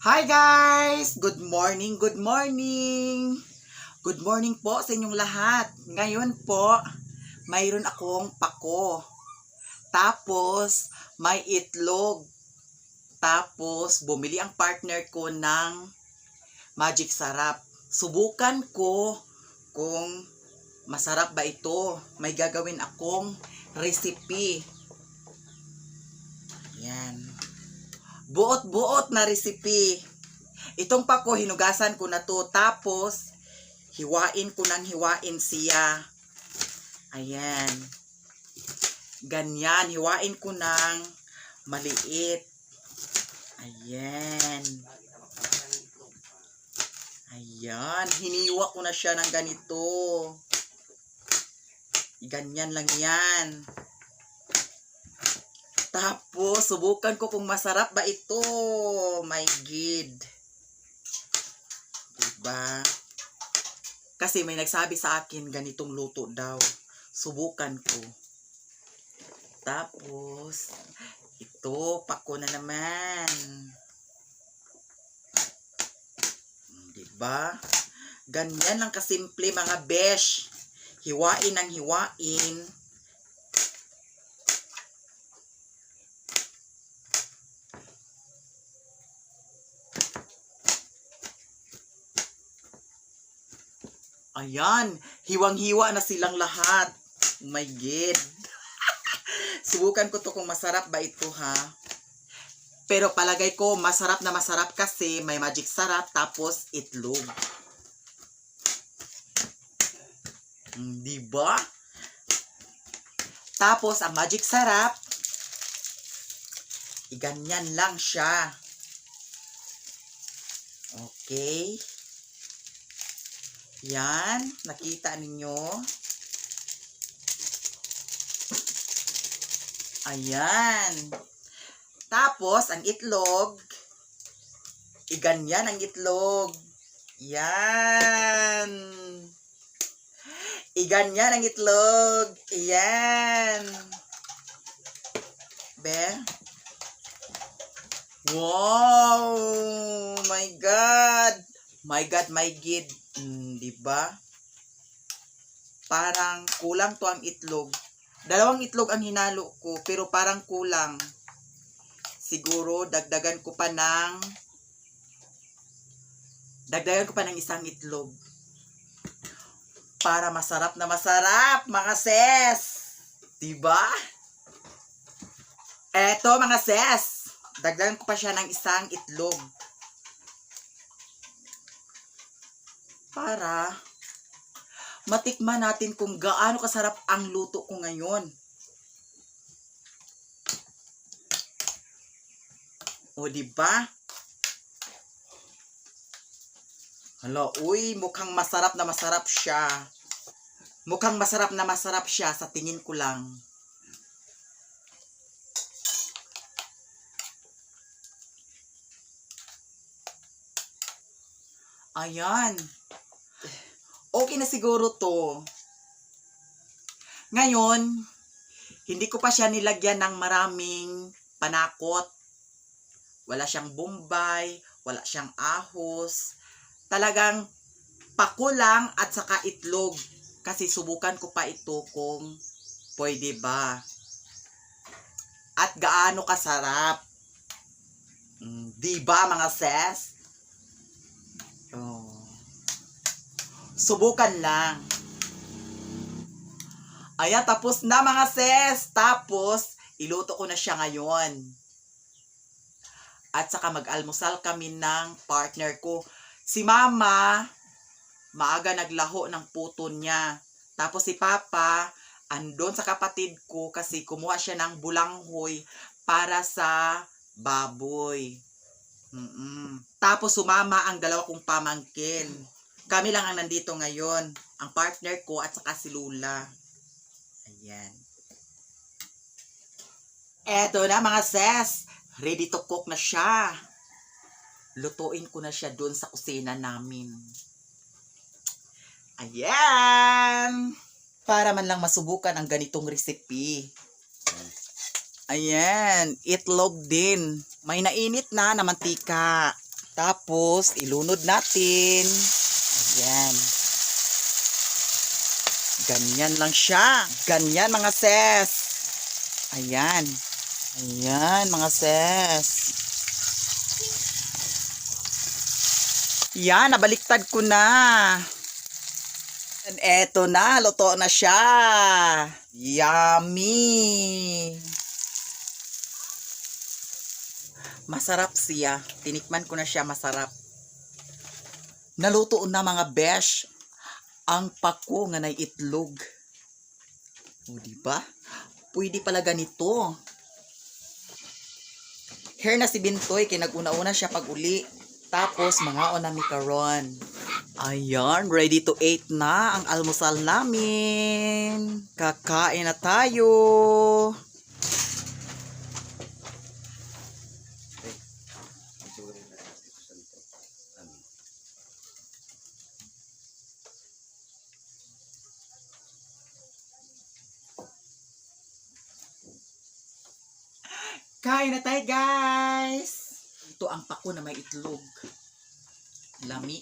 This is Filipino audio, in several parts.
Hi guys! Good morning, good morning! Good morning po sa inyong lahat. Ngayon po, mayroon akong pako. Tapos, may itlog. Tapos, bumili ang partner ko ng Magic Sarap. Subukan ko kung masarap ba ito. May gagawin akong recipe. Yan. Buot-buot na recipe. Itong pako, hinugasan ko na to. Tapos, hiwain ko ng hiwain siya. Ayan. Ganyan. Hiwain ko ng maliit. Ayan. Ayan. Hiniwa ko na siya ng ganito. Ganyan lang yan. Tapos, subukan ko kung masarap ba ito. My God. Diba? Kasi may nagsabi sa akin, ganitong luto daw. Subukan ko. Tapos, ito, pako na naman. Diba? Ganyan lang kasimple mga besh. Hiwain ang hiwain. Ayan, hiwang-hiwa na silang lahat. Oh my God. Subukan ko to kung masarap ba ito ha. Pero palagay ko masarap na masarap kasi may Magic Sarap tapos itlog. Diba? Tapos ang Magic Sarap, iganyan lang siya. Okay. Yan, nakita ninyo. Ayan. Tapos, ang itlog, iganyan ang itlog. Yan. Iganyan ang itlog. Yan. Be? Wow! My God! My God, my God. Diba? Parang kulang to ang itlog. Dalawang itlog ang hinalo ko, pero parang kulang. Siguro, dagdagan ko pa ng isang itlog. Para masarap na masarap, mga sis. Diba? Eto, mga sis. Dagdagan ko pa siya ng isang itlog. Para matikman natin kung gaano kasarap ang luto ko ngayon. O diba? Hala, uy, mukhang masarap na masarap siya. Mukhang masarap na masarap siya sa tingin ko lang. Ayan. Okay na siguro to. Ngayon, hindi ko pa siya nilagyan ng maraming panakot. Wala siyang bombay, wala siyang ahos. Talagang pako lang at saka itlog. Kasi subukan ko pa ito kung pwede ba. At gaano kasarap. Diba mga sis? Oh. Subukan lang. Ayan, tapos na mga sis. Tapos, iluto ko na siya ngayon. At saka mag-almusal kami ng partner ko. Si mama, maaga naglaho ng puto niya. Tapos si papa, andon sa kapatid ko kasi kumuha siya ng bulanghoy para sa baboy. Tapos sumama ang dalawa kong pamangkin. Kami lang ang nandito ngayon. Ang partner ko at saka si Lula. Ayan. Eto na mga sis. Ready to cook na siya. Lutuin ko na siya doon sa kusina namin. Ayan. Para man lang masubukan ang ganitong recipe. Ayan. Itlog din. May nainit na mantika. Tapos, ilunod natin. Ayan. Ganyan lang siya. Ganyan mga sis. Ayan. Ayan mga sis. Yan, nabaliktad ko na. And eto na, luto na siya. Yummy! Masarap siya. Tinikman ko na siya, masarap. Naluto na mga besh. Ang pako nga nay itlog. O diba? Pwede pala ganito. Here na si Bintoy, kay nag-una-una siya pag uli. Tapos, mga onami karon. Ayan, ready to eat na ang almusal namin. Kakain na tayo. Kain na tayo, guys. Ito ang pako na may itlog. Lami.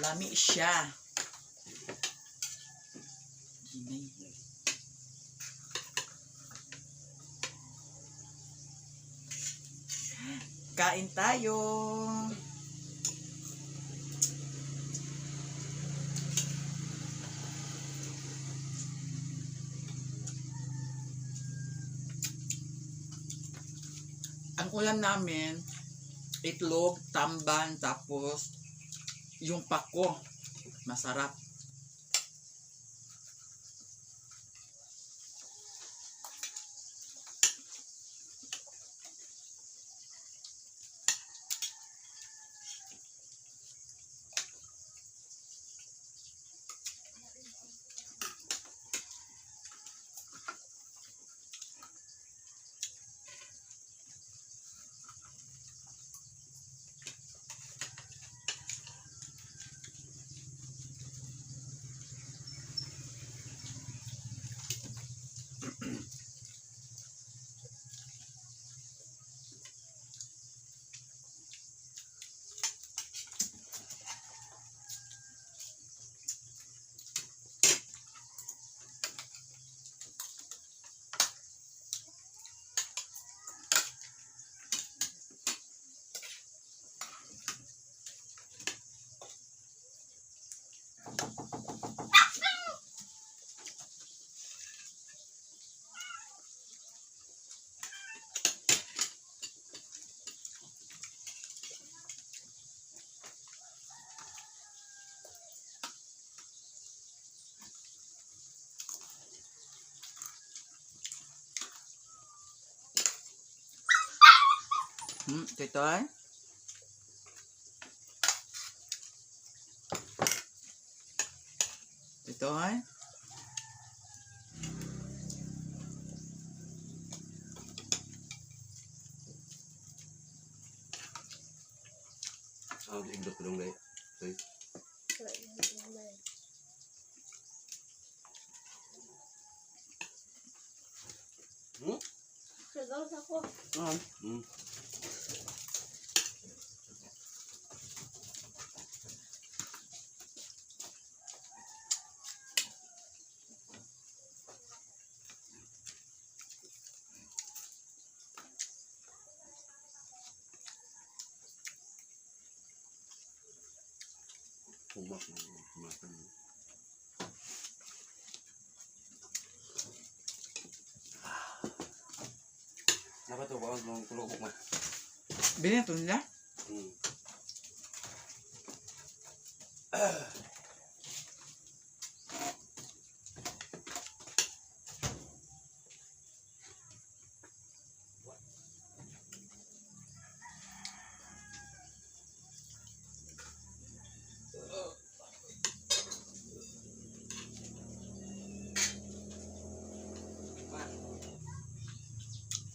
Lami siya. Kain tayo. Ang ulam namin, itlog, tamban, tapos yung pako. Masarap. Ito ay. Ito ay. Indot ko dong dai. Segaw ako. Umak. Napa to ba ang kulog mo? Binito nila?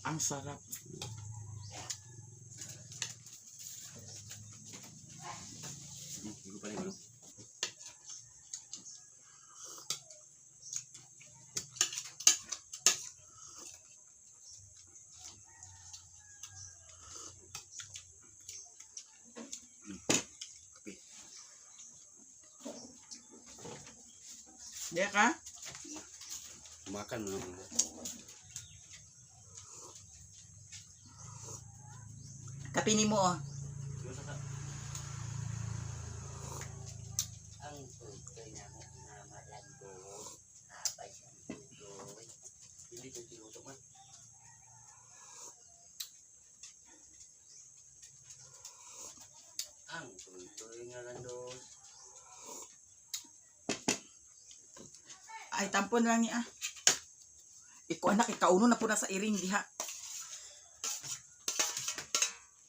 Ang sarap. Hindi pa rin. Diya ka? Makan mo. Kapini mo oh. Ang tutoy na mo na malando. Habay siyang tutoy. Hindi ko sinuto man. Ang tutoy nga landos. Ay, tampon lang niya. Iko anak, ikauno na po na sa iring diha.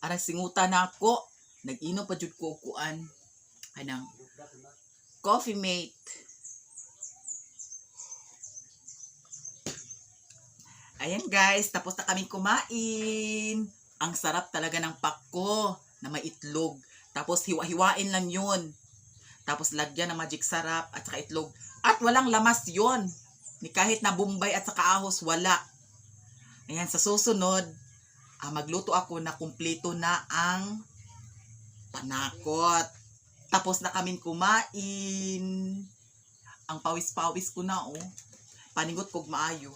Arang singuta na ako. Nag-inom pa jud ko kuan. Kanang coffee mate. Ayan guys, tapos na kaming kumain. Ang sarap talaga ng pako na may itlog. Tapos hiwa-hiwain lang yun. Tapos lagyan ng magic sarap at saka itlog. At walang lamas yon. Ni kahit na bombay at saka ahos, wala. Ayan, sa susunod, magluto ako na kumpleto na ang panakot. Tapos na kaming kumain. Ang pawis-pawis ko na, oh. Panigot kog maayo.